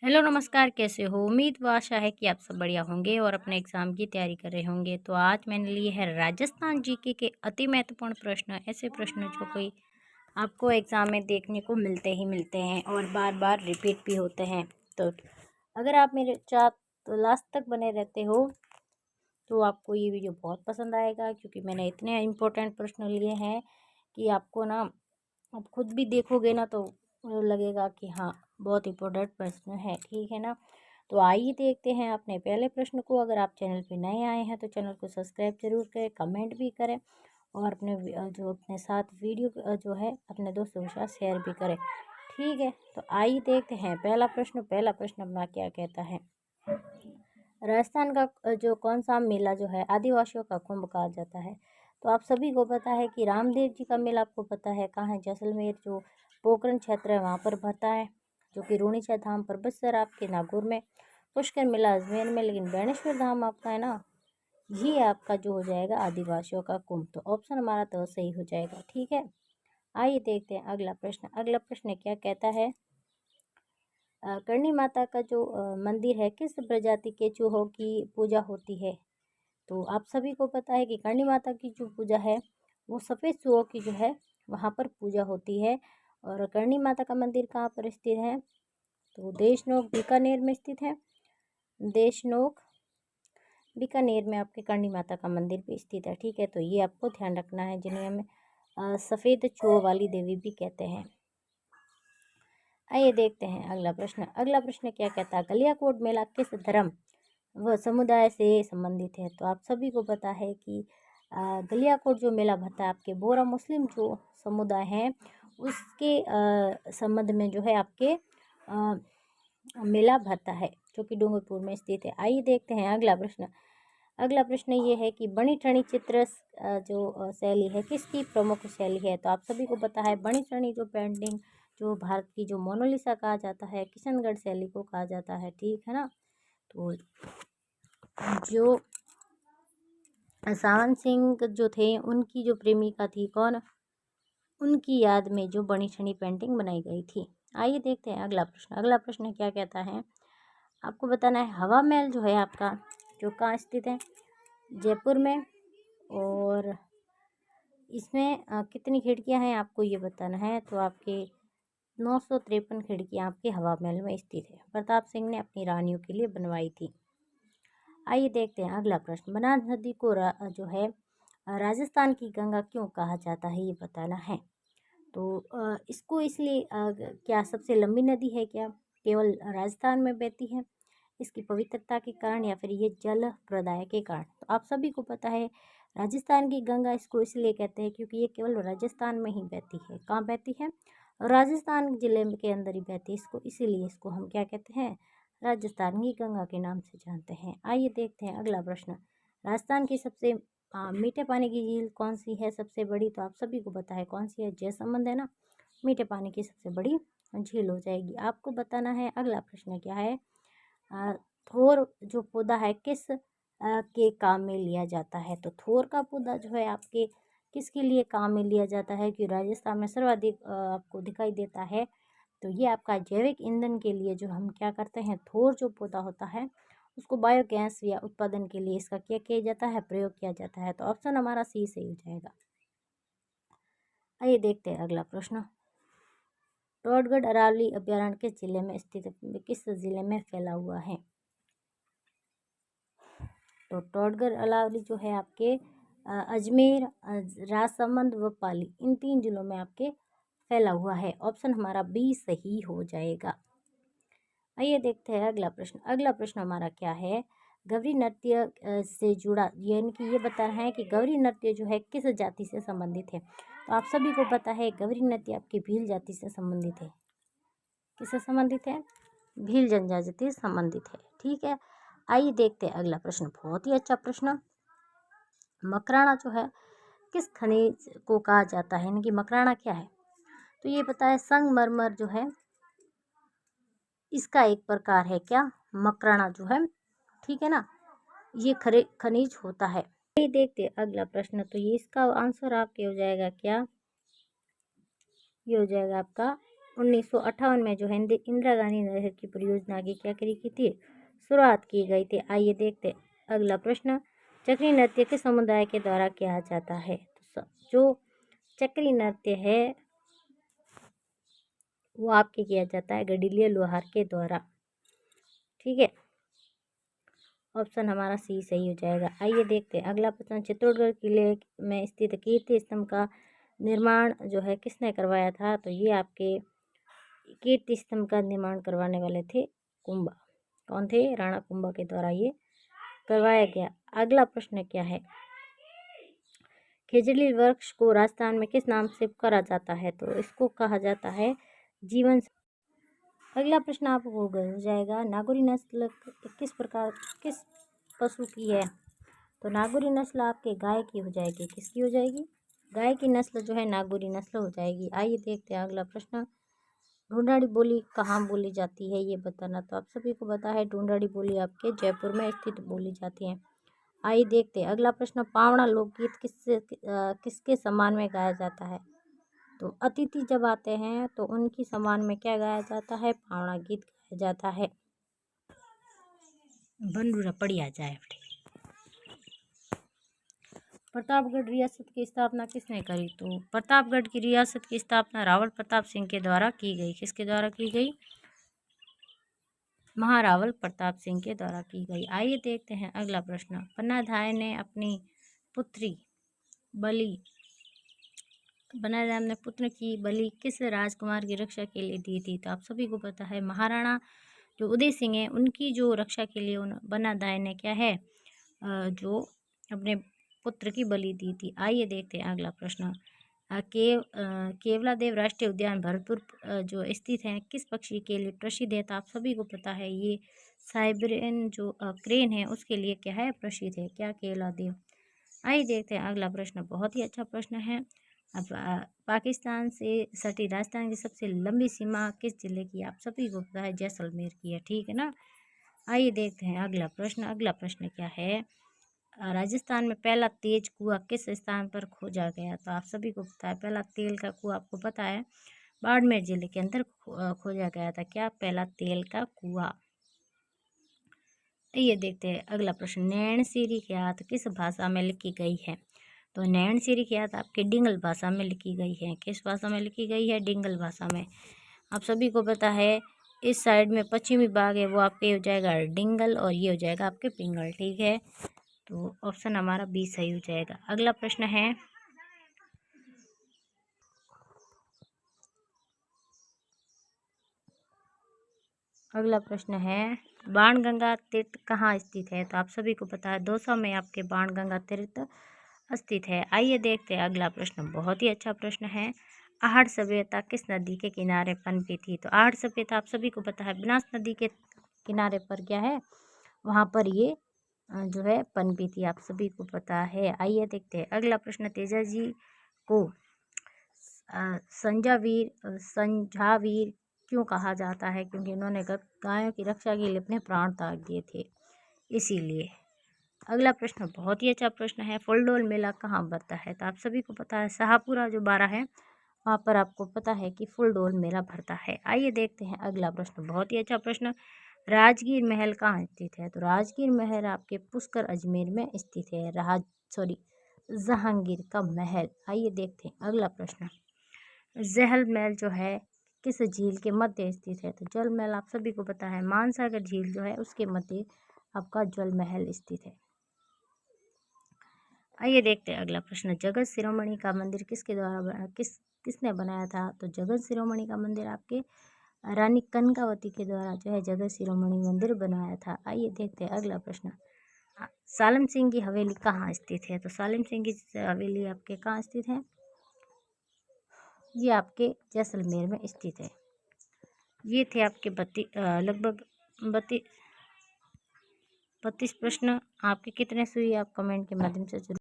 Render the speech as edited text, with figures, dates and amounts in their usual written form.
Hello नमस्कार, कैसे हो? उम्मीद व आशा है कि आप सब बढ़िया होंगे और अपने एग्ज़ाम की तैयारी कर रहे होंगे। तो आज मैंने लिए है राजस्थान जीके के अति महत्वपूर्ण प्रश्न, ऐसे प्रश्न जो कोई आपको एग्ज़ाम में देखने को मिलते ही मिलते हैं और बार बार रिपीट भी होते हैं। तो अगर आप मेरे साथ तो लास्ट तक बने रहते हो तो आपको ये वीडियो बहुत पसंद आएगा, क्योंकि मैंने इतने इम्पोर्टेंट प्रश्न लिए हैं कि आपको ना, आप खुद भी देखोगे ना तो लगेगा कि हाँ, बहुत इम्पोर्टेंट प्रश्न है। ठीक है ना? तो आइए देखते हैं अपने पहले प्रश्न को। अगर आप चैनल पे नए आए हैं तो चैनल को सब्सक्राइब जरूर करें, कमेंट भी करें और जो अपने साथ वीडियो जो है अपने दोस्तों के साथ शेयर भी करें। ठीक है, तो आइए देखते हैं पहला प्रश्न अपना क्या कहता है। राजस्थान का जो कौन सा मेला जो है आदिवासियों का कुंभ कहा जाता है? तो आप सभी को पता है कि रामदेव जी का मेला आपको पता है कहाँ है? जैसलमेर जो पोखरण क्षेत्र है वहाँ पर भरता है, जो कि रूणीचा धाम परबतसर आपके नागौर में, पुष्कर मेला अजमेर में, लेकिन बेणेश्वर धाम आपका है ना, ये आपका जो हो जाएगा आदिवासियों का कुंभ। तो ऑप्शन हमारा तो सही हो जाएगा। ठीक है, आइए देखते हैं अगला प्रश्न क्या कहता है। करणी माता का जो मंदिर है, किस प्रजाति के चूहों की पूजा होती है? तो आप सभी को पता है कि करणी माता की जो पूजा है वो सफ़ेद चूहों की जो है वहाँ पर पूजा होती है। और करणी माता का मंदिर कहाँ पर स्थित है? तो देशनोक बीकानेर में स्थित है। देशनोक बीकानेर में आपके करणी माता का मंदिर भी स्थित है। ठीक है, तो ये आपको ध्यान रखना है, जिन्हें हम सफ़ेद चूहों वाली देवी भी कहते हैं। आइए देखते हैं अगला प्रश्न क्या कहता है। गलियाकोट मेला किस धर्म व समुदाय से संबंधित है? तो आप सभी को पता है कि गलियाकोट जो मेला भरता है आपके बोरा मुस्लिम जो समुदाय हैं उसके संबंध में जो है आपके मेला भरता है, जो कि डूंगरपुर में स्थित है। आइए देखते हैं अगला प्रश्न ये है कि बनी ठनी चित्र जो शैली है किसकी प्रमुख शैली है? तो आप सभी को पता है बनी ठनी जो पेंटिंग जो भारत की जो मोनालिसा कहा जाता है, किशनगढ़ शैली को कहा जाता है। ठीक है ना? तो जो सावन सिंह जो थे उनकी जो प्रेमिका थी कौन, उनकी याद में जो बनी ठनी पेंटिंग बनाई गई थी। आइए देखते हैं अगला प्रश्न क्या कहता है। आपको बताना है हवा महल जो है आपका जो कहाँ स्थित है? जयपुर में। और इसमें कितनी खिड़कियां हैं आपको ये बताना है। तो आपके 953 खिड़कियां आपके हवा महल में स्थित है। प्रताप सिंह ने अपनी रानियों के लिए बनवाई थी। आइए देखते हैं अगला प्रश्न। बनास नदी को जो है राजस्थान की गंगा क्यों कहा जाता है, ये बताना है। तो इसको इसलिए क्या सबसे लंबी नदी है क्या, केवल राजस्थान में बहती है, इसकी पवित्रता के कारण, या फिर ये जल प्रदाय के कारण? तो आप सभी को पता है राजस्थान की गंगा इसको इसलिए कहते हैं क्योंकि ये केवल राजस्थान में ही बहती है। कहाँ बहती है? राजस्थान जिले के अंदर ही बहती है। इसीलिए इसको हम क्या कहते हैं? राजस्थान की गंगा के नाम से जानते हैं। आइए देखते हैं अगला प्रश्न। राजस्थान की सबसे मीठे पानी की झील कौन सी है सबसे बड़ी? तो आप सभी को पता है कौन सी है, जयसमंद है ना, मीठे पानी की सबसे बड़ी झील हो जाएगी। आपको बताना है अगला प्रश्न क्या है। थोर जो पौधा है किस के काम में लिया जाता है? तो थोर का पौधा जो है आपके किसके लिए काम में लिया जाता है कि राजस्थान में सर्वाधिक आपको दिखाई देता है? तो ये आपका जैविक ईंधन के लिए जो हम क्या करते हैं, थोर जो पौधा होता है उसको बायोगैस या उत्पादन के लिए इसका क्या किया जाता है, प्रयोग किया जाता है। तो ऑप्शन हमारा सी सही हो जाएगा। आइए देखते हैं अगला प्रश्न। टोडगढ़ अरावली अभ्यारण्य किस जिले में स्थित है, किस जिले में फैला हुआ है? तो टोडगढ़ अरावली जो है आपके अजमेर, राजसमंद व पाली, इन 3 जिलों में आपके फैला हुआ है। ऑप्शन हमारा बी सही हो जाएगा। आइए देखते हैं अगला प्रश्न हमारा क्या है। गौरी नृत्य से जुड़ा, यानी कि ये बताना है कि गौरी नृत्य जो है किस जाति से संबंधित है? तो आप सभी को पता है गौरी नृत्य आपकी भील जाति से संबंधित है। किससे संबंधित है? भील जनजाति से संबंधित है। ठीक है, आइए देखते हैं अगला प्रश्न, बहुत ही अच्छा प्रश्न। मकराना जो है किस खनिज को कहा जाता है, यानी कि मकराना क्या है? तो ये पता है संगमरमर जो है इसका एक प्रकार है क्या, मकराना जो है। ठीक है ना, ये खनिज होता है। ये देखते हैं अगला प्रश्न। तो ये इसका आंसर आपके हो जाएगा क्या, ये हो जाएगा आपका 1958 में जो है इंदिरा गांधी नहर की परियोजना की क्या करी की थी, शुरुआत की गई थी। आइए देखते अगला प्रश्न, चक्री नृत्य किस समुदाय के द्वारा किया जाता है? तो जो चक्री नृत्य है वो आपके किया जाता है गडीलिया लोहार के द्वारा। ठीक है, ऑप्शन हमारा सी सही हो जाएगा। आइए देखते हैं अगला प्रश्न, चित्तौड़गढ़ किले में स्थित कीर्ति स्तंभ का निर्माण जो है किसने करवाया था? तो ये आपके कीर्ति स्तंभ का निर्माण करवाने वाले थे कुंभा। कौन थे? राणा कुंभा के द्वारा ये करवाया गया। अगला प्रश्न क्या है, खेजड़ी वृक्ष को राजस्थान में किस नाम से पुकारा जाता है? तो इसको कहा जाता है जीवन। अगला प्रश्न आपको हो जाएगा, नागौरी नस्ल किस पशु की है? तो नागौरी नस्ल आपके गाय की हो जाएगी। किसकी हो जाएगी? गाय की नस्ल जो है नागौरी नस्ल हो जाएगी। आइए देखते हैं अगला प्रश्न, ढूंढाड़ी बोली कहाँ बोली जाती है ये बताना। तो आप सभी को पता है ढूंढाड़ी बोली आपके जयपुर में स्थित बोली जाती है। आइए देखते हैं अगला प्रश्न, पावड़ा लोकगीत किसके सम्मान में गाया जाता है? तो अतिथि जब आते हैं तो उनकी सम्मान में क्या गाया जाता है? पावड़ा गीत गाया जाता है। बंडूरा पढ़िया जाए। प्रतापगढ़ रियासत की स्थापना किसने करी? तो प्रतापगढ़ की रियासत की स्थापना रावल प्रताप सिंह के द्वारा की गई। किसके द्वारा की गई? महारावल प्रताप सिंह के द्वारा की गई। आइए देखते हैं अगला प्रश्न, पन्नाधाय ने अपनी पुत्री की बलि किस राजकुमार की रक्षा के लिए दी थी? तो आप सभी को पता है महाराणा जो उदय सिंह है उनकी जो रक्षा के लिए पन्नाधाय ने क्या है जो अपने पुत्र की बलि दी थी। आइए देखते हैं अगला प्रश्न, केवलादेव राष्ट्रीय उद्यान भरतपुर जो स्थित है किस पक्षी के लिए प्रसिद्ध है? तो आप सभी को पता है ये साइबेरियन जो क्रेन है उसके लिए क्या है प्रसिद्ध है, क्या केवलादेव। आइए देखते हैं अगला प्रश्न, बहुत ही अच्छा प्रश्न है। अब पाकिस्तान से सटी राजस्थान की सबसे लंबी सीमा किस जिले की? आप सभी को पता है जैसलमेर की है। ठीक है ना। आइए देखते हैं अगला प्रश्न। अगला प्रश्न क्या है, राजस्थान में पहला तेज कुआं किस स्थान पर खोजा गया? तो आप सभी को पता है पहला तेल का कुआं आपको पता है बाड़मेर जिले के अंदर खोजा गया था। क्या? पहला तेल का कुआं। ये देखते हैं अगला प्रश्न, नैन सीरी ख्यात किस भाषा में लिखी गई है? तो नैन सीरी ख्यात आपके डिंगल भाषा में लिखी गई है। किस भाषा में लिखी गई है? डिंगल भाषा में। आप सभी को पता है इस साइड में पश्चिमी भाग है वो आपके हो जाएगा डिंगल और ये हो जाएगा आपके पिंगल। ठीक है, तो ऑप्शन हमारा बी सही हो जाएगा। अगला प्रश्न है, बाणगंगा तीर्थ कहाँ स्थित है? तो आप सभी को पता है दौसा में आपके बाणगंगा तीर्थ स्थित है। आइए देखते हैं अगला प्रश्न, बहुत ही अच्छा प्रश्न है, आहड़ सभ्यता किस नदी के किनारे पनपी थी? तो आहड़ सभ्यता आप सभी को पता है बनास नदी के किनारे पर क्या है वहाँ पर ये जो है पनपी थी। आप सभी को पता है। आइए देखते हैं अगला प्रश्न, तेजाजी को संझावीर क्यों कहा जाता है? क्योंकि उन्होंने गायों की रक्षा के लिए अपने प्राण त्याग दिए थे, इसीलिए। अगला प्रश्न बहुत ही अच्छा प्रश्न है, फुलडोल मेला कहाँ भरता है? तो आप सभी को पता है शाहपुरा जो बारा है वहाँ पर आपको पता है कि फुलडोल मेला भरता है। आइए देखते हैं अगला प्रश्न, बहुत ही अच्छा प्रश्न, राजगीर महल कहाँ स्थित है? तो राजगीर महल आपके पुष्कर अजमेर में स्थित है। जहांगीर का महल। आइए देखते हैं अगला प्रश्न, जहल महल जो है किस झील के मध्य स्थित है? तो जल महल आप सभी को पता है मानसागर झील जो है उसके मध्य आपका जल महल स्थित है। आइए देखते हैं अगला प्रश्न, जगत शिरोमणि का मंदिर किसके द्वारा किसने बनाया था? तो जगत शिरोमणि का मंदिर आपके रानी कनकावती के द्वारा जो है जगत शिरोमणि मंदिर बनाया था। आइए देखते हैं अगला प्रश्न, सालन सिंह की हवेली कहाँ स्थित है? तो सालन सिंह की हवेली आपके कहाँ स्थित है? ये आपके जैसलमेर में स्थित है। ये थे आपके लगभग 32 प्रश्न। आपके कितने सही आप कमेंट के माध्यम से